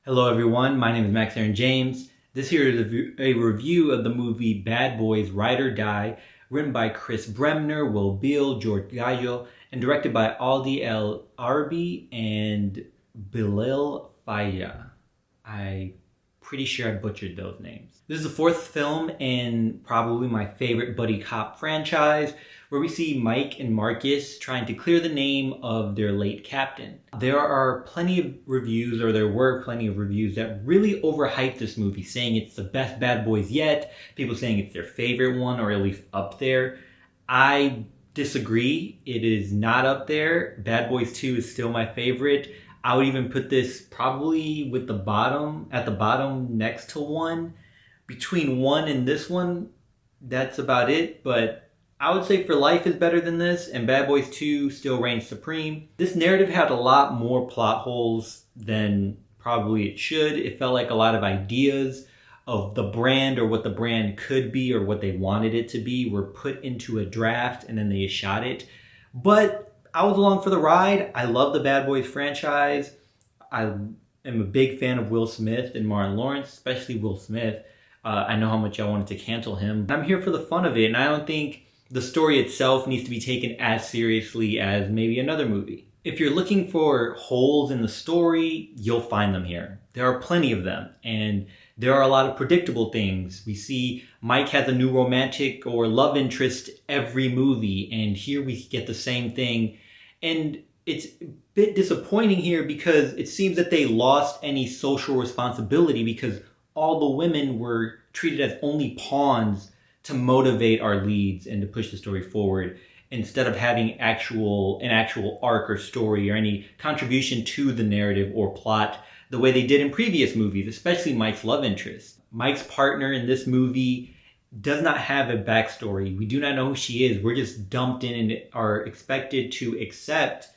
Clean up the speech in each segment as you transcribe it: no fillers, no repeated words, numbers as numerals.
Hello everyone, my name is Erin James. This here is a review of the movie Bad Boys Ride or Die, written by Chris Bremner, Will Beal, George Gallo, and directed by Aldi El Arbi and Bilal Faya. I'm pretty sure I butchered those names. This is the fourth film in probably my favorite buddy cop franchise, where we see Mike and Marcus trying to clear the name of their late captain. There were plenty of reviews that really overhyped this movie, saying it's the best Bad Boys yet, people saying it's their favorite one, or at least up there. I disagree. It is not up there. Bad Boys 2 is still my favorite. I would even put this probably at the bottom next to 1. Between 1 and this one, that's about it, but I would say For Life is better than this, and Bad Boys 2 still reigns supreme. This narrative had a lot more plot holes than probably it should. It felt like a lot of ideas of the brand or what the brand could be or what they wanted it to be were put into a draft and then they shot it. But I was along for the ride. I love the Bad Boys franchise. I am a big fan of Will Smith and Martin Lawrence, especially Will Smith. I know how much I wanted to cancel him. I'm here for the fun of it, and I don't think the story itself needs to be taken as seriously as maybe another movie. If you're looking for holes in the story, you'll find them here. There are plenty of them, and there are a lot of predictable things. We see Mike has a new romantic or love interest every movie, and here we get the same thing. And it's a bit disappointing here because it seems that they lost any social responsibility because all the women were treated as only pawns to motivate our leads and to push the story forward, instead of having an actual arc or story or any contribution to the narrative or plot the way they did in previous movies, especially Mike's love interest. Mike's partner in this movie does not have a backstory. We do not know who she is. We're just dumped in and are expected to accept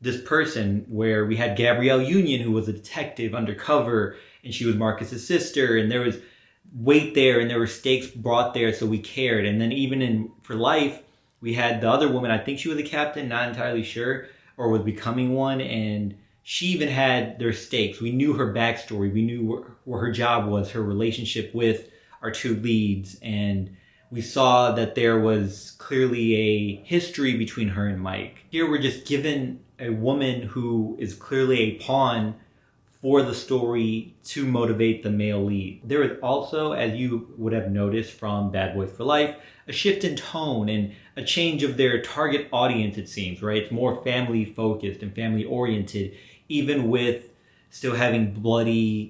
this person, where we had Gabrielle Union, who was a detective undercover, and she was Marcus's sister, and there was weight there and there were stakes brought there, so we cared. And then even in For Life, we had the other woman, I think she was a captain, not entirely sure, or was becoming one, and she even had their stakes. We knew her backstory. We knew where her job was, her relationship with our two leads, and we saw that there was clearly a history between her and Mike. Here we're just given a woman who is clearly a pawn for the story to motivate the male lead. There is also, as you would have noticed from Bad Boys for Life, a shift in tone and a change of their target audience, it seems, right? It's more family focused and family oriented, even with still having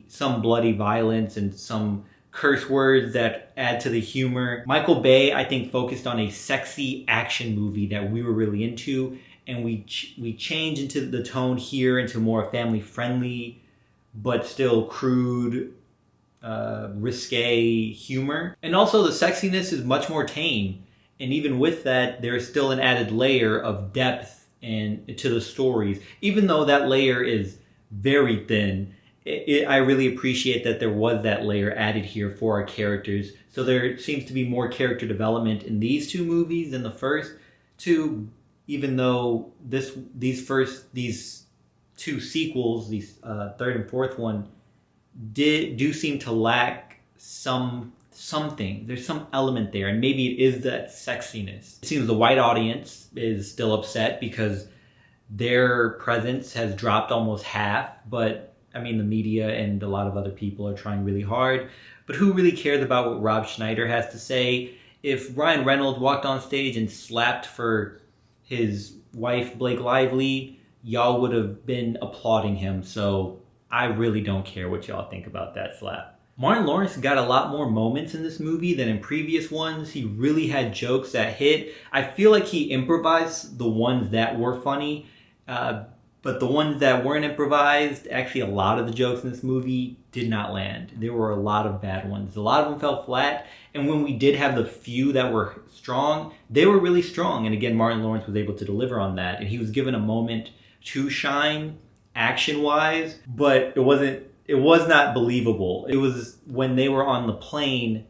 some bloody violence and some curse words that add to the humor. Michael Bay, I think, focused on a sexy action movie that we were really into, and we change into the tone here into more family friendly, but still crude, risque humor. And also the sexiness is much more tame. And even with that, there's still an added layer of depth to the stories. Even though that layer is very thin, I really appreciate that there was that layer added here for our characters. So there seems to be more character development in these two movies than the first two, even though these two sequels, these third and fourth one, do seem to lack something. There's some element there, and maybe it is that sexiness. It seems the white audience is still upset because their presence has dropped almost half, but I mean, the media and a lot of other people are trying really hard. But who really cares about what Rob Schneider has to say? If Ryan Reynolds walked on stage and slapped for his wife, Blake Lively, y'all would have been applauding him. So I really don't care what y'all think about that slap. Martin Lawrence got a lot more moments in this movie than in previous ones. He really had jokes that hit. I feel like he improvised the ones that were funny, but the ones that weren't improvised, actually a lot of the jokes in this movie did not land. There were a lot of bad ones. A lot of them fell flat, and when we did have the few that were strong, they were really strong. And again, Martin Lawrence was able to deliver on that, and he was given a moment to shine action-wise, but it was not believable. It was when they were on the plane,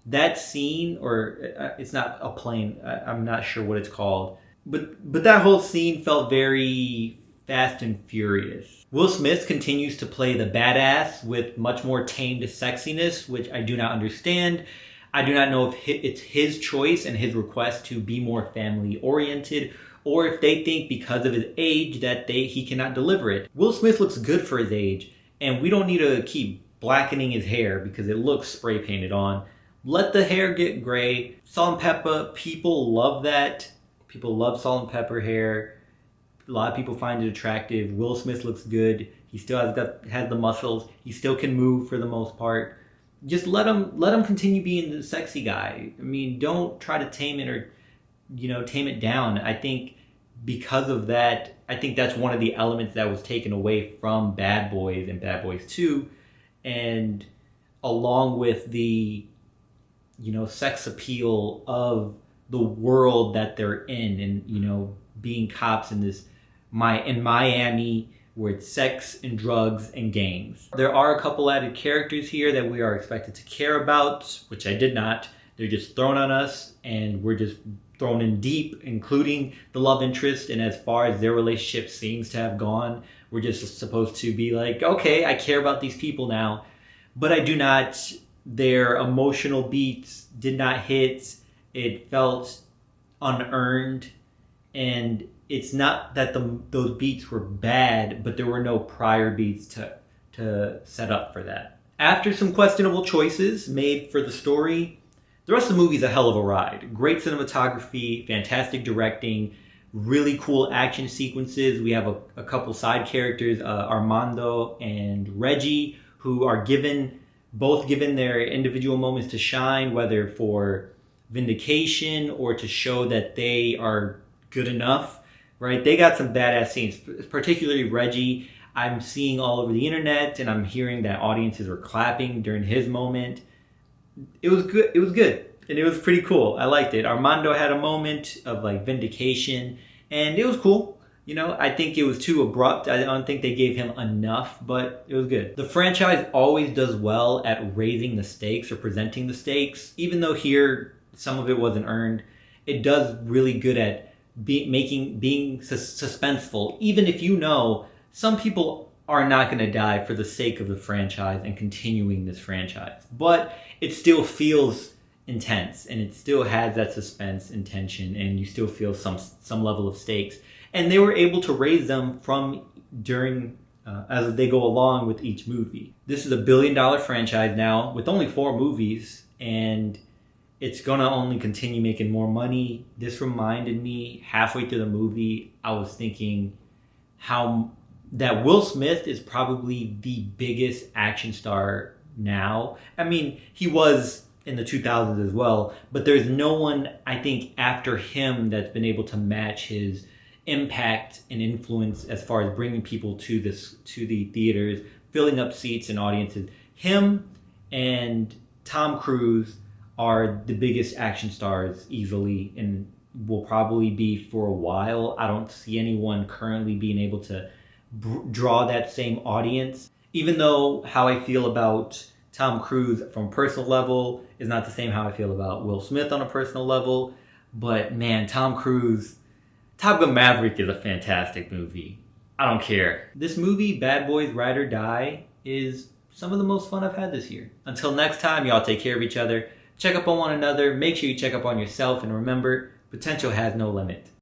that scene, or it's not a plane, I'm not sure what it's called, but that whole scene felt very Fast and Furious. Will Smith continues to play the badass with much more tamed sexiness, which I do not understand. I do not know if it's his choice and his request to be more family oriented, or if they think because of his age that he cannot deliver it. Will Smith looks good for his age, and we don't need to keep blackening his hair because it looks spray painted on. Let the hair get gray. Salt and pepper, people love that. People love salt and pepper hair. A lot of people find it attractive. Will Smith looks good. He still has the muscles. He still can move for the most part. Just let him continue being the sexy guy. I mean, don't try to tame it or tame it down. I think because of that, I think that's one of the elements that was taken away from Bad Boys and Bad Boys 2, and along with the sex appeal of the world that they're in, and being cops in Miami, where it's sex and drugs and gangs. There are a couple added characters here that we are expected to care about, which I did not. They're just thrown on us, and we're just thrown in deep, including the love interest. And as far as their relationship seems to have gone, we're just supposed to be like, okay, I care about these people now. But I do not. Their emotional beats did not hit. It felt unearned, and it's not that those beats were bad, but there were no prior beats to set up for that. After some questionable choices made for the story, the rest of the movie is a hell of a ride. Great cinematography, fantastic directing, really cool action sequences. We have a couple side characters, Armando and Reggie, who are both given their individual moments to shine, whether for vindication or to show that they are good enough. Right? They got some badass scenes, particularly Reggie. I'm seeing all over the internet, and I'm hearing that audiences were clapping during his moment. It was good. It was good, and it was pretty cool. I liked it. Armando had a moment of vindication, and it was cool. I think it was too abrupt. I don't think they gave him enough, but it was good. The franchise always does well at raising the stakes or presenting the stakes, even though here some of it wasn't earned. It does really good at being suspenseful, even if some people are not going to die for the sake of the franchise and continuing this franchise, but it still feels intense, and it still has that suspense and tension, and you still feel some level of stakes, and they were able to raise them as they go along with each movie. This is a $1 billion franchise now with only 4 movies, and it's going to only continue making more money. This reminded me, halfway through the movie, I was thinking that Will Smith is probably the biggest action star now. I mean, he was in the 2000s as well, but there's no one, I think, after him that's been able to match his impact and influence as far as bringing people to the theaters, filling up seats and audiences. Him and Tom Cruise are the biggest action stars easily, and will probably be for a while. I don't see anyone currently being able to draw that same audience, even though how I feel about Tom Cruise from a personal level is not the same how I feel about Will Smith on a personal level. But man, Tom Cruise, Top Gun Maverick is a fantastic movie. I don't care. This movie, Bad Boys Ride or Die, is some of the most fun I've had this year. Until next time, y'all take care of each other. Check up on one another. Make sure you check up on yourself. And remember, potential has no limit.